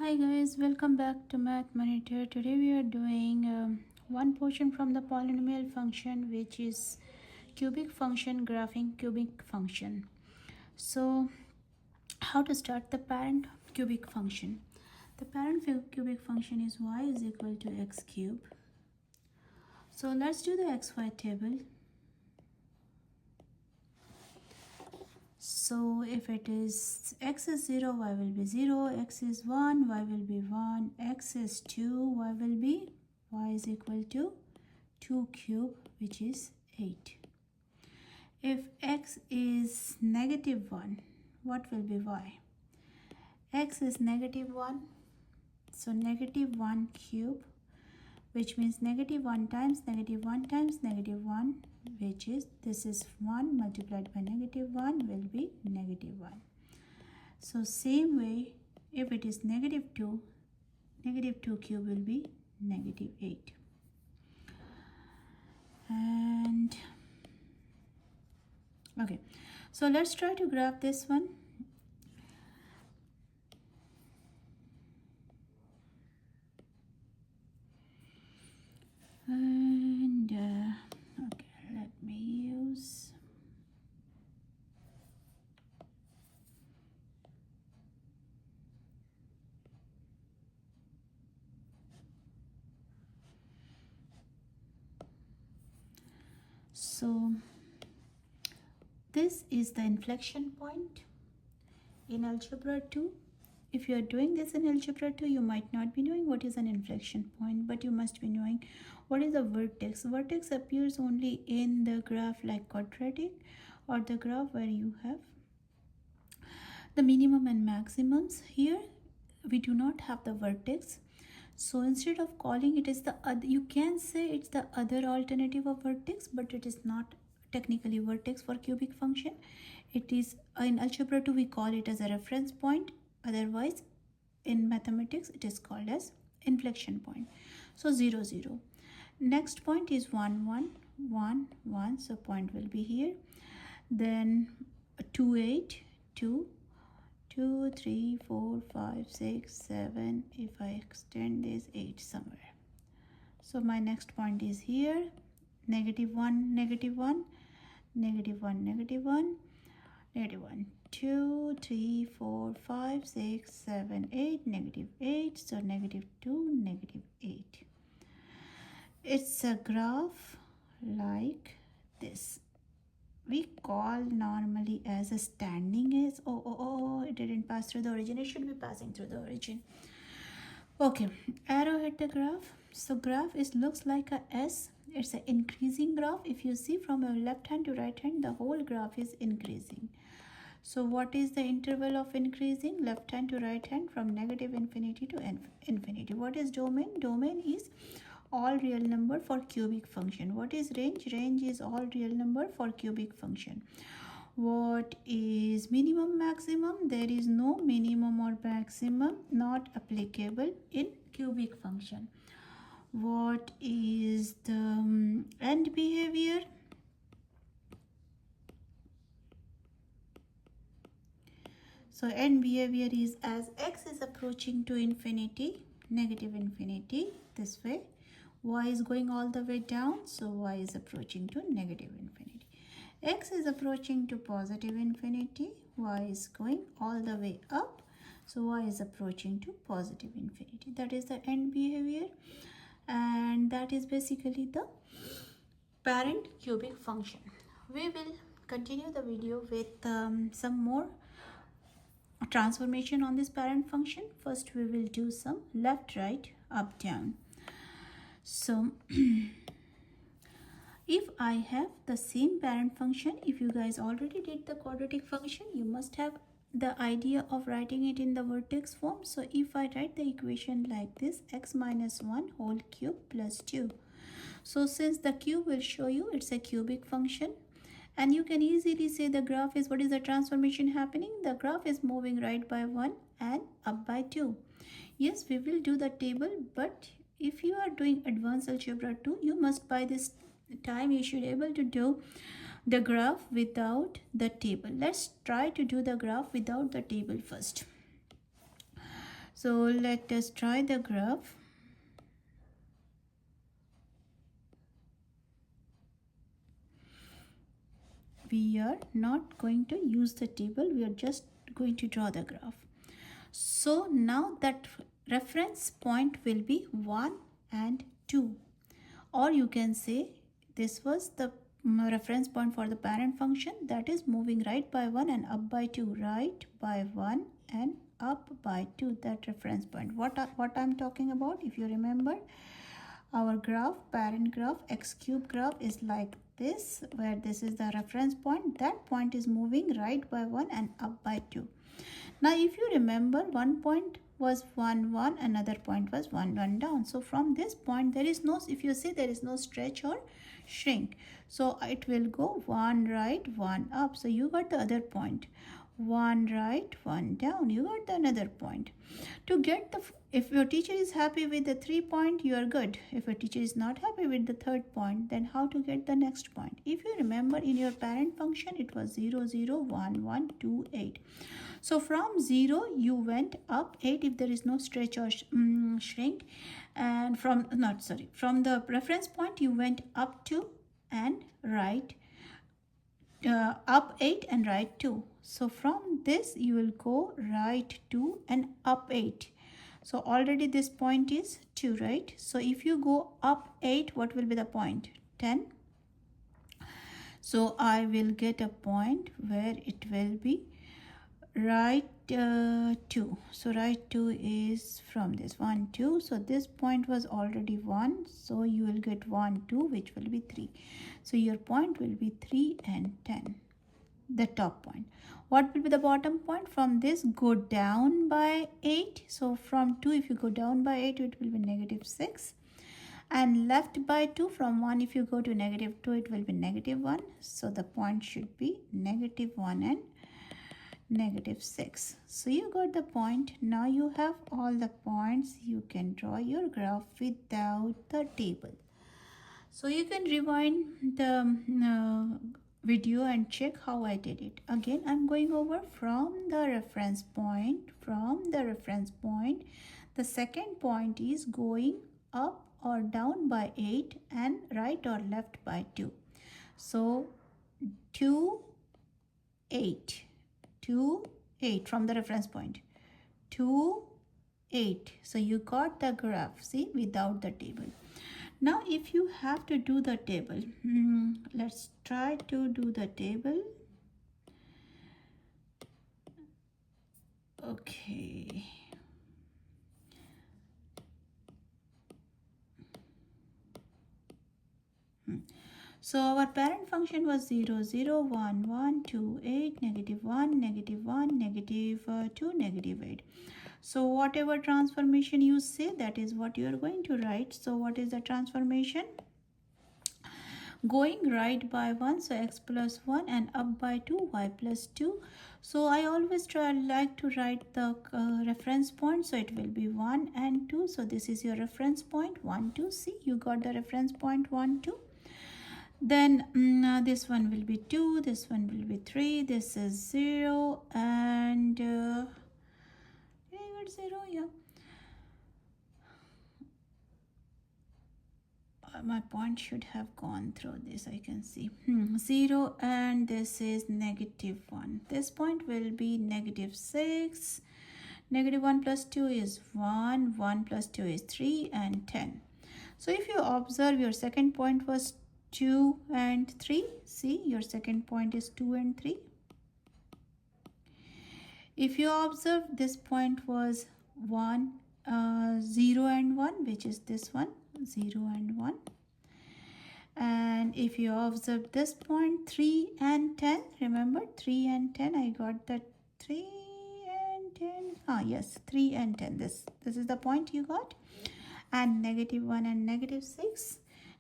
Hi guys, welcome back to Math Monitor. Today we are doing one portion from the polynomial function, which is cubic function graphing cubic function. So how to start the parent cubic function? The parent cubic function is y is equal to x cube. So let's do the xy table. So if it is x is 0, y will be 0, x is 1, y will be 1, x is 2, y will be, y is equal to 2 cube, which is 8. If x is negative 1, what will be y? X is negative 1, so negative 1 cube, which means negative 1 times negative 1 times negative 1, which is, this is 1 multiplied by negative 1 will be negative 1. So same way, if it is negative 2 cube will be negative 8. And okay, so let's try to graph this one. And okay, let me use so this is the inflection point in Algebra 2. If you are doing this in Algebra 2, you might not be knowing what is an inflection point, but you must be knowing what is a vertex. Vertex appears only in the graph like quadratic, or the graph where you have the minimum and maximums. Here we do not have the vertex, so instead of calling it as the other, you can say it's the other alternative of vertex, but it is not technically vertex for cubic function. It is in Algebra 2 we call it as a reference point, otherwise in mathematics it is called as inflection point. So 0 0. Next point is 1 1 1 1, so point will be here. Then 2 8 2 2 3 4 5 6 7, if I extend this 8 somewhere. So my next point is here, negative 1 negative 1 negative 1 negative 1 negative 1 2 3 4 5 6 7 8 negative 8, so negative 2 negative 8. It's a graph like this. We call normally as a standing edge. Oh, it didn't pass through the origin. It should be passing through the origin. Okay, arrow at the graph. So graph is looks like a S. It's an increasing graph. If you see from your left hand to right hand, the whole graph is increasing. So what is the interval of increasing? Left hand to right hand, from negative infinity to infinity. What is domain? Domain is all real number for cubic function. What is range? Range is all real number for cubic function. What is minimum maximum? There is no minimum or maximum, not applicable in cubic function. What is the end behavior? So end behavior is as x is approaching to infinity, negative infinity, this way, y is going all the way down, so y is approaching to negative infinity. X is approaching to positive infinity, y is going all the way up, so y is approaching to positive infinity. That is the end behavior, and that is basically the parent cubic function. We will continue the video with some more transformation on this parent function. First we will do some left right up down. So if I have the same parent function, if you guys already did the quadratic function, you must have the idea of writing it in the vertex form. So if I write the equation like this, x minus 1 whole cube plus 2. So since the cube will show you it's a cubic function, and you can easily say the graph is, what is the transformation happening? The graph is moving right by 1 and up by 2. Yes, we will do the table, but if you are doing advanced algebra 2, you must by this time you should able to do the graph without the table. Let's try to do the graph without the table first. So let us try the graph. We are not going to use the table, we are just going to draw the graph. So now that reference point will be 1 and 2, or you can say this was the reference point for the parent function, that is moving right by 1 and up by 2, right by 1 and up by 2, that reference point. What I'm talking about, if you remember, our graph, parent graph, x cube graph is like this, where this is the reference point. That point is moving right by 1 and up by 2. Now if you remember, one point was 1 1, another point was 1 1 down. So from this point there is no, if you see, there is no stretch or shrink, so it will go 1 right 1 up. So you got the other point, 1 right 1 down, you got the another point. To get the, if your teacher is happy with the 3 point, you are good. If your teacher is not happy with the third point, then how to get the next point? If you remember, in your parent function it was 0 0 1 1 2 8. So from 0 you went up 8 if there is no stretch or shrink, and from from the reference point you went up 2 and right up 8 and right 2. So from this you will go right 2 and up 8. So already this point is 2, right? So if you go up 8, what will be the point? 10. So I will get a point where it will be right 2. So right 2 is from this 1 2. So this point was already 1, so you will get 1 2, which will be 3. So your point will be 3 and 10, the top point. What will be the bottom point? From this, go down by 8. So from 2, if you go down by 8, it will be negative 6. And left by 2, from 1, if you go to negative 2, it will be negative 1. So the point should be negative 1 and negative 6. So you got the point. Now you have all the points. You can draw your graph without the table. So you can rewind the video and check how I did it. Again, I'm going over from the reference point. From the reference point, the second point is going up or down by 8 and right or left by 2. So 2 8 2 8 from the reference point, 2 8. So you got the graph, see, without the table. Now if you have to do the table, let's try to do the table. Okay, so our parent function was 0 0 1 1 2 8 negative 1 negative 1 negative 2 negative 8. So whatever transformation you say, that is what you are going to write. So what is the transformation? Going right by 1, so x plus 1, and up by 2, y plus 2. So I always like to write the reference point. So it will be 1 and 2. So this is your reference point 1 2. See, you got the reference point 1 2. Then this one will be 2, this one will be 3, this is 0, and yeah, you got 0, yeah. My point should have gone through this, I can see. 0, and this is negative 1. This point will be negative 6. Negative 1 plus 2 is 1. 1 plus 2 is 3, and 10. So if you observe, your second point was 2 and 3. See, your second point is 2 and 3. If you observe, this point was 1, 0 and 1, which is this one, 0 and 1. And if you observe this point, 3 and 10, remember 3 and 10, I got that 3 and 10. Yes, 3 and 10. This is the point you got. And negative 1 and negative 6.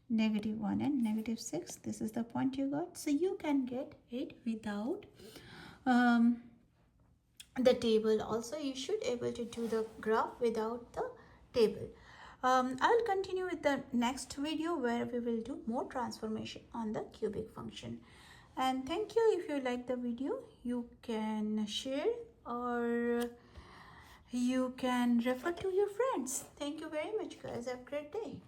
Negative 1 and negative 6. This is the point you got. So you can get it without the table. Also, you should able to do the graph without the table. I will continue with the next video where we will do more transformation on the cubic function. And thank you. If you like the video, you can share or you can refer to your friends. Thank you very much, guys. Have a great day.